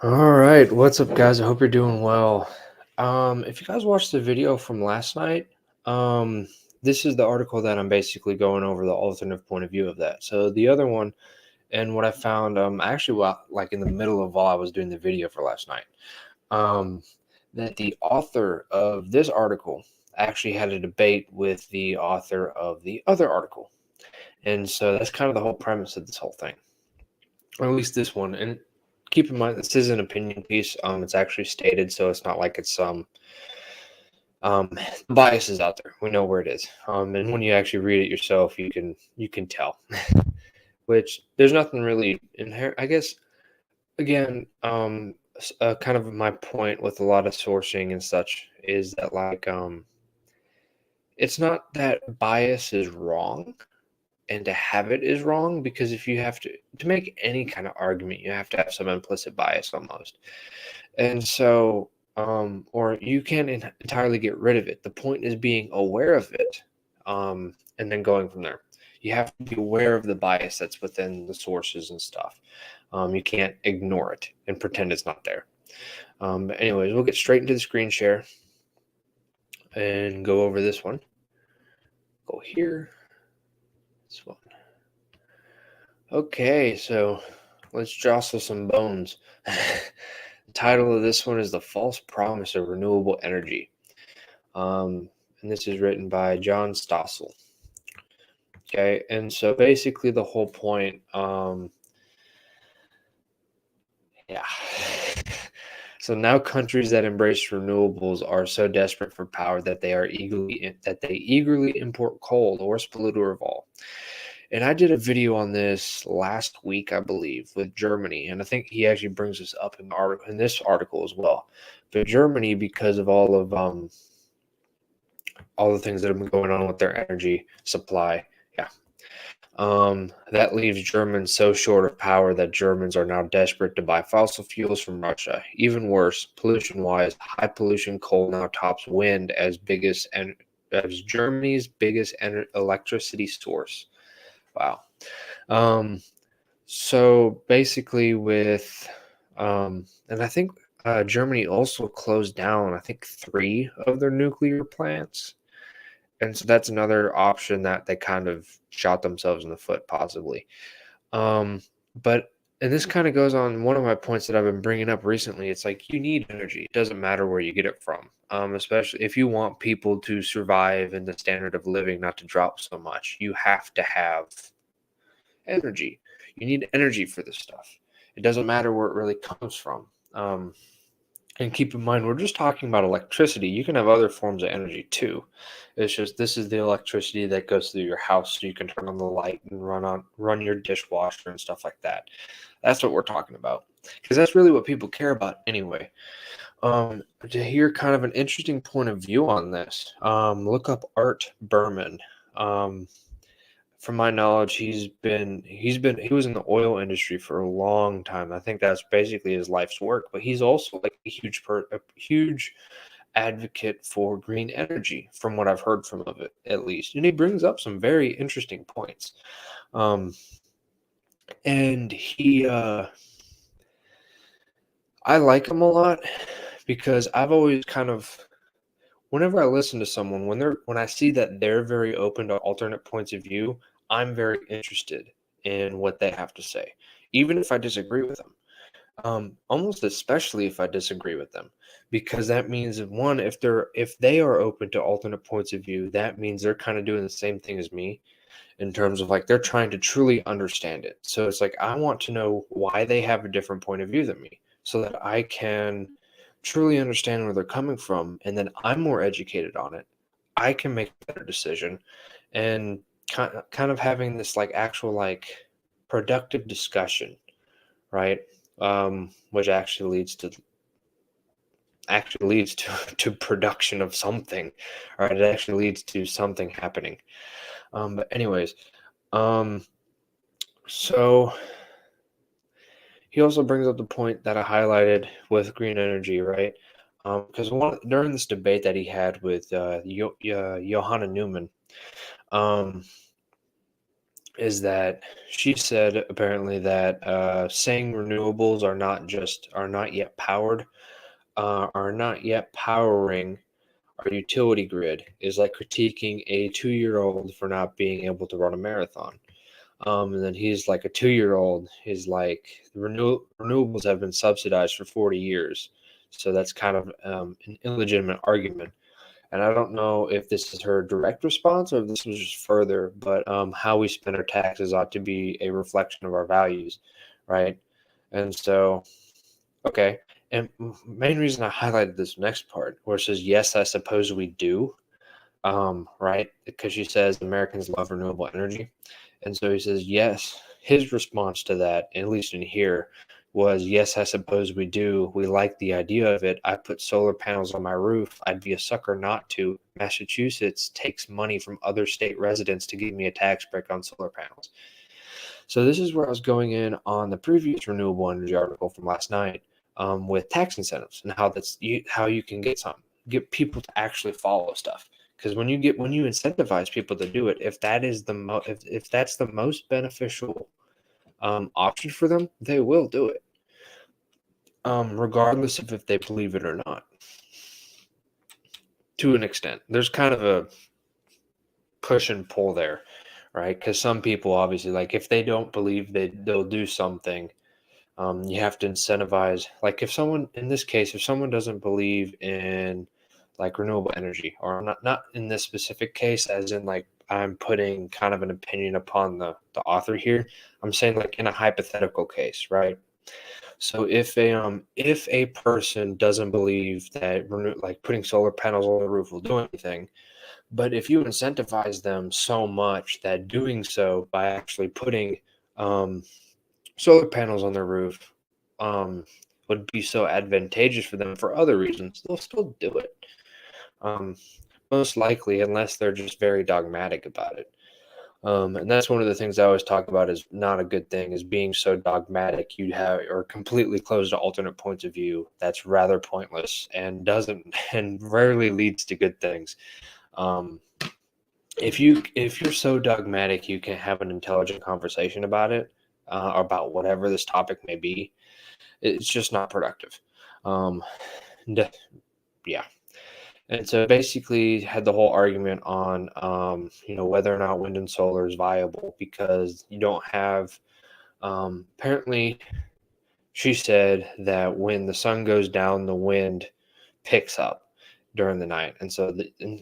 All right, what's up, guys? I hope you're doing well. If you guys watched the video from last night, um, this is the article that I'm basically going over the alternative point of view of that. So the other one, and what I found, actually, like in the middle of while I was doing the video for last night, um, that the author of this article actually had a debate with the author of the other article, and so that's kind of the whole premise of this whole thing, or at least this one. And keep in mind, this is an opinion piece. It's actually stated, so it's not like it's um the bias is out there. We know where it is. And when you actually read it yourself, you can tell. Which there's nothing really inherent. I guess again, kind of my point with a lot of sourcing and such is that it's not that bias is wrong and to have it is wrong, because if you have to make any kind of argument, you have to have some implicit bias almost. And so, or you can't entirely get rid of it. The point is being aware of it, and then going from there. You have to be aware of the bias that's within the sources and stuff. You can't ignore it and pretend it's not there. But anyways, we'll get straight into the screen share and go over this one. Go here. This one. Okay, so let's jostle some bones. The title of this one is The False Promise of Renewable Energy. And this is written by John Stossel. Okay, and so basically the whole point, yeah. So now countries that embrace renewables are so desperate for power that they eagerly import coal, the worst polluter of all. And I did a video on this last week, I believe, with Germany, and I think he actually brings this up in this article as well. But Germany, because of all the things that have been going on with their energy supply, yeah, that leaves Germans so short of power that Germans are now desperate to buy fossil fuels from Russia. Even worse, pollution-wise, high pollution coal now tops wind as Germany's biggest electricity source. Wow. Um, so basically, and I think Germany also closed down, I think, 3 of their nuclear plants. And so that's another option that they kind of shot themselves in the foot, possibly. Um, but, and this kind of goes on one of my points that I've been bringing up recently. It's like you need energy. It doesn't matter where you get it from, especially if you want people to survive and the standard of living not to drop so much. You have to have energy. You need energy for this stuff. It doesn't matter where it really comes from. And keep in mind, we're just talking about electricity. You can have other forms of energy too. It's just this is the electricity that goes through your house, so you can turn on the light and run your dishwasher and stuff like that. That's what we're talking about, because that's really what people care about anyway. To hear kind of an interesting point of view on this, look up Art Berman. Um, from my knowledge, he was in the oil industry for a long time. I think that's basically his life's work. But he's also like a huge advocate for green energy, from what I've heard from of it, at least. And he brings up some very interesting points. Um, and I like him a lot because I've always kind of, whenever I listen to someone, when I see that they're very open to alternate points of view, I'm very interested in what they have to say, even if I disagree with them. Almost especially if I disagree with them, because that means that one, if they are open to alternate points of view, that means they're kind of doing the same thing as me in terms of like they're trying to truly understand it. So it's like I want to know why they have a different point of view than me, so that I can truly understand where they're coming from, and then I'm more educated on it. I can make a better decision, and kind of having this like actual like productive discussion, right? Which actually leads to to production of something, right? It actually leads to something happening. But anyways, um, so he also brings up the point that I highlighted with green energy, right? Because during this debate that he had with Johanna Newman, um, is that she said apparently that saying renewables are not yet powered, are not yet powering our utility grid is like critiquing a 2-year-old for not being able to run a marathon. And then he's like a 2-year-old. He's like renewables have been subsidized for 40 years, so that's kind of an illegitimate argument. And I don't know if this is her direct response or if this was just further, but how we spend our taxes ought to be a reflection of our values, right? And so, okay. And main reason I highlighted this next part, where it says, yes, I suppose we do, right? Because she says Americans love renewable energy. And so he says, yes. His response to that, at least in here, was, yes, I suppose we do. We like the idea of it. I put solar panels on my roof. I'd be a sucker not to. Massachusetts takes money from other state residents to give me a tax break on solar panels. So this is where I was going in on the previous renewable energy article from last night, with tax incentives and how you can get people to actually follow stuff. Because when you incentivize people to do it, if if that's the most beneficial option for them, they will do it, regardless of if they believe it or not. To an extent, there's kind of a push and pull there, right? Because some people obviously, like, if they don't believe they'll do something, you have to incentivize. Like, if someone, in this case, if someone doesn't believe in like renewable energy, or not in this specific case, as in like I'm putting kind of an opinion upon the author here. I'm saying like in a hypothetical case, right? So if a person doesn't believe that like putting solar panels on the roof will do anything, but if you incentivize them so much that doing so by actually putting um, solar panels on their roof um, would be so advantageous for them for other reasons, they'll still do it. Um, Most likely, unless they're just very dogmatic about it. And that's one of the things I always talk about is not a good thing, is being so dogmatic you have or completely closed to alternate points of view. That's rather pointless and doesn't and rarely leads to good things. Um, if you're so dogmatic you can't have an intelligent conversation about it, about whatever this topic may be, it's just not productive. Um, yeah. And so basically had the whole argument on, whether or not wind and solar is viable because you don't have, apparently she said that when the sun goes down, the wind picks up during the night. And so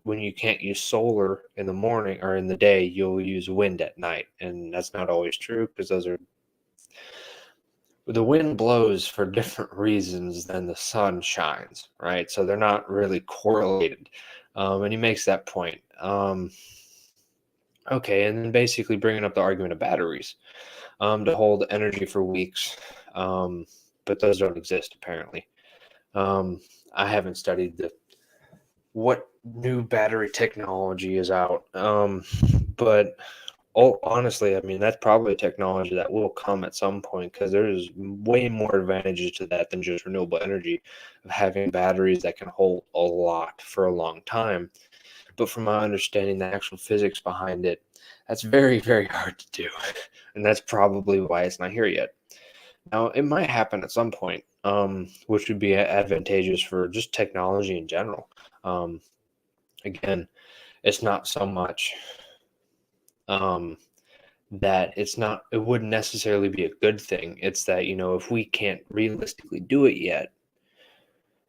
when you can't use solar in the morning or in the day, you'll use wind at night. And that's not always true because the wind blows for different reasons than the sun shines, right? So they're not really correlated. And he makes that point. Okay, and then basically bringing up the argument of batteries to hold energy for weeks, but those don't exist apparently. I haven't studied what new battery technology is out, but honestly, I mean, that's probably a technology that will come at some point because there's way more advantages to that than just renewable energy of having batteries that can hold a lot for a long time. But from my understanding, the actual physics behind it, that's very, very hard to do. And that's probably why it's not here yet. Now, it might happen at some point, which would be advantageous for just technology in general. Um, Again, it's not so much um, that it wouldn't necessarily be a good thing. It's that, if we can't realistically do it yet,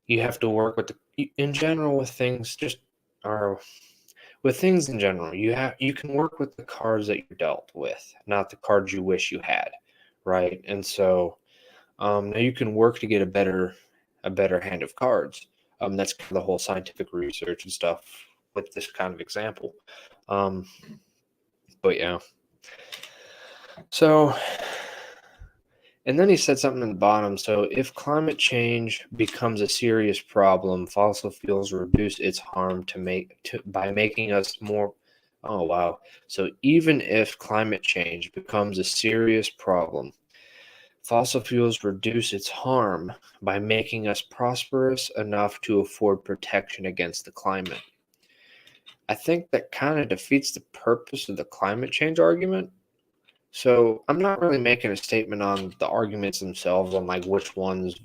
you have to work with in general with things just or with things in general, you can work with the cards that you're dealt with, not the cards you wish you had, right? And so now you can work to get a better hand of cards. That's kind of the whole scientific research and stuff with this kind of example. Um, but yeah, so and then he said something in the bottom. So if climate change becomes a serious problem, fossil fuels reduce its harm by making us more. Oh wow. So even if climate change becomes a serious problem, fossil fuels reduce its harm by making us prosperous enough to afford protection against the climate. I think that kind of defeats the purpose of the climate change argument. So I'm not really making a statement on the arguments themselves on like which one's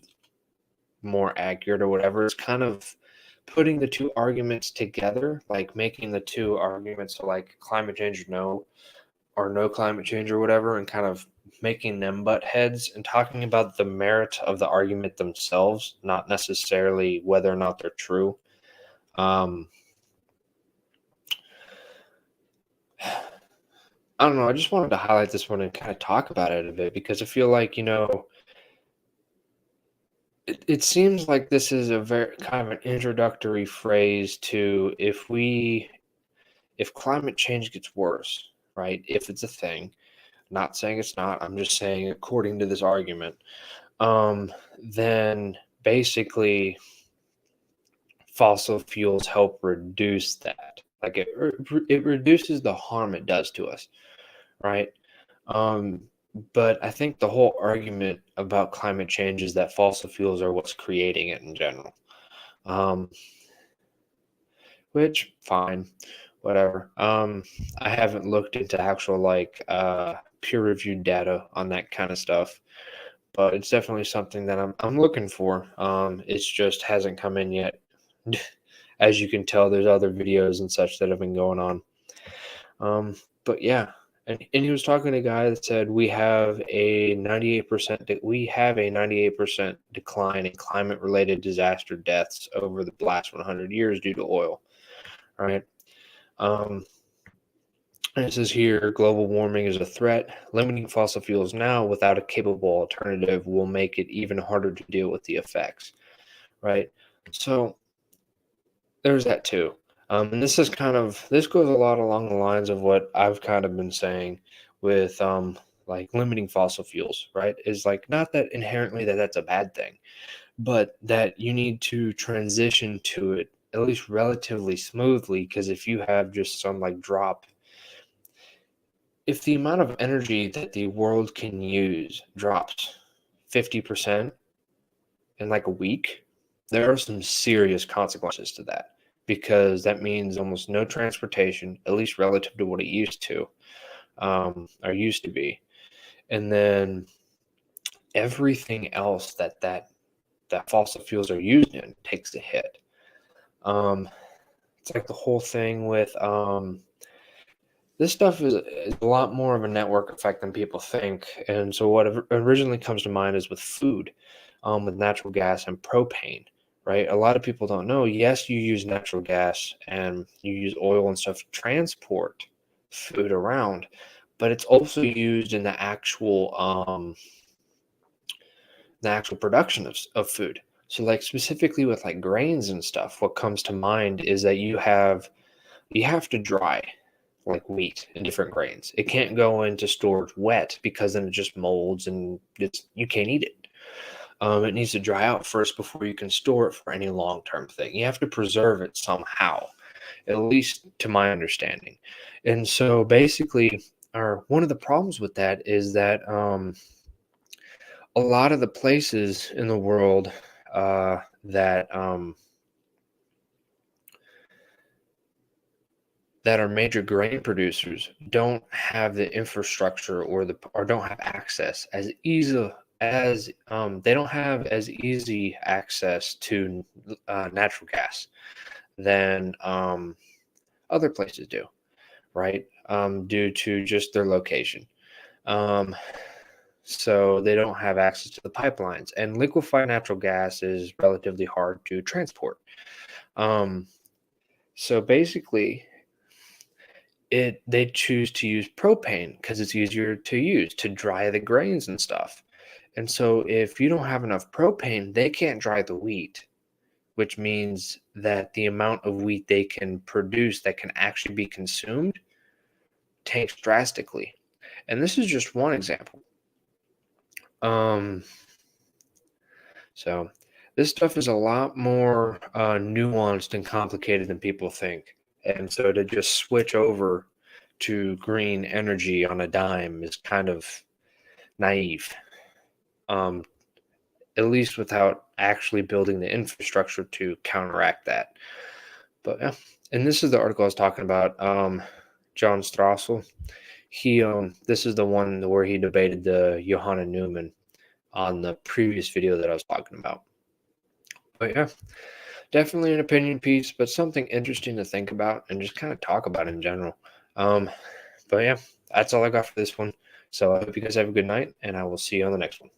more accurate or whatever. It's kind of putting the two arguments together, like making the two arguments, so like climate change or no climate change or whatever, and kind of making them butt heads and talking about the merit of the argument themselves, not necessarily whether or not they're true. Um, I don't know. I just wanted to highlight this one and kind of talk about it a bit because I feel like, it seems like this is a very kind of an introductory phrase to if climate change gets worse, right? If it's a thing, not saying it's not, I'm just saying according to this argument, then basically fossil fuels help reduce that. Like it reduces the harm it does to us, right? Um, but I think the whole argument about climate change is that fossil fuels are what's creating it in general. Um, which fine, whatever. I haven't looked into actual like peer-reviewed data on that kind of stuff, but it's definitely something that I'm looking for. It's just hasn't come in yet. As you can tell, there's other videos and such that have been going on. But yeah, and he was talking to a guy that said we have a 98% decline in climate-related disaster deaths over the last 100 years due to oil. Right. Um, and it says here, global warming is a threat. Limiting fossil fuels now without a capable alternative will make it even harder to deal with the effects. Right. So there's that too. And this goes a lot along the lines of what I've kind of been saying with like limiting fossil fuels, right? Is like not that inherently that's a bad thing, but that you need to transition to it at least relatively smoothly. Because if you have just some like drop, if the amount of energy that the world can use drops 50% in like a week, there are some serious consequences to that because that means almost no transportation, at least relative to what it used to, or used to be. And then everything else that fossil fuels are used in takes a hit. Um, it's like the whole thing with this stuff is a lot more of a network effect than people think. And so what originally comes to mind is with food, with natural gas and propane, right? A lot of people don't know. Yes, you use natural gas and you use oil and stuff to transport food around, but it's also used in the actual production of food. So like specifically with like grains and stuff, what comes to mind is that you have to dry like wheat and different grains. It can't go into storage wet because then it just molds and you can't eat it. It needs to dry out first before you can store it for any long-term thing. You have to preserve it somehow, at least to my understanding. And so basically, or one of the problems with that is that a lot of the places in the world that are major grain producers don't have the infrastructure or don't have access as easy as they don't have as easy access to natural gas than other places do, right? Due to just their location. Um, so they don't have access to the pipelines, and liquefied natural gas is relatively hard to transport. Um, so basically, they choose to use propane because it's easier to use to dry the grains and stuff. And so if you don't have enough propane, they can't dry the wheat, which means that the amount of wheat they can produce that can actually be consumed tanks drastically. And this is just one example. Um, so this stuff is a lot more nuanced and complicated than people think. And so to just switch over to green energy on a dime is kind of naive, um, at least without actually building the infrastructure to counteract that. But yeah, and this is the article I was talking about. John Strassel. This is the one where he debated the Johanna Newman on the previous video that I was talking about. But yeah, definitely an opinion piece, but something interesting to think about and just kind of talk about in general. Um, but yeah, that's all I got for this one. So I hope you guys have a good night, and I will see you on the next one.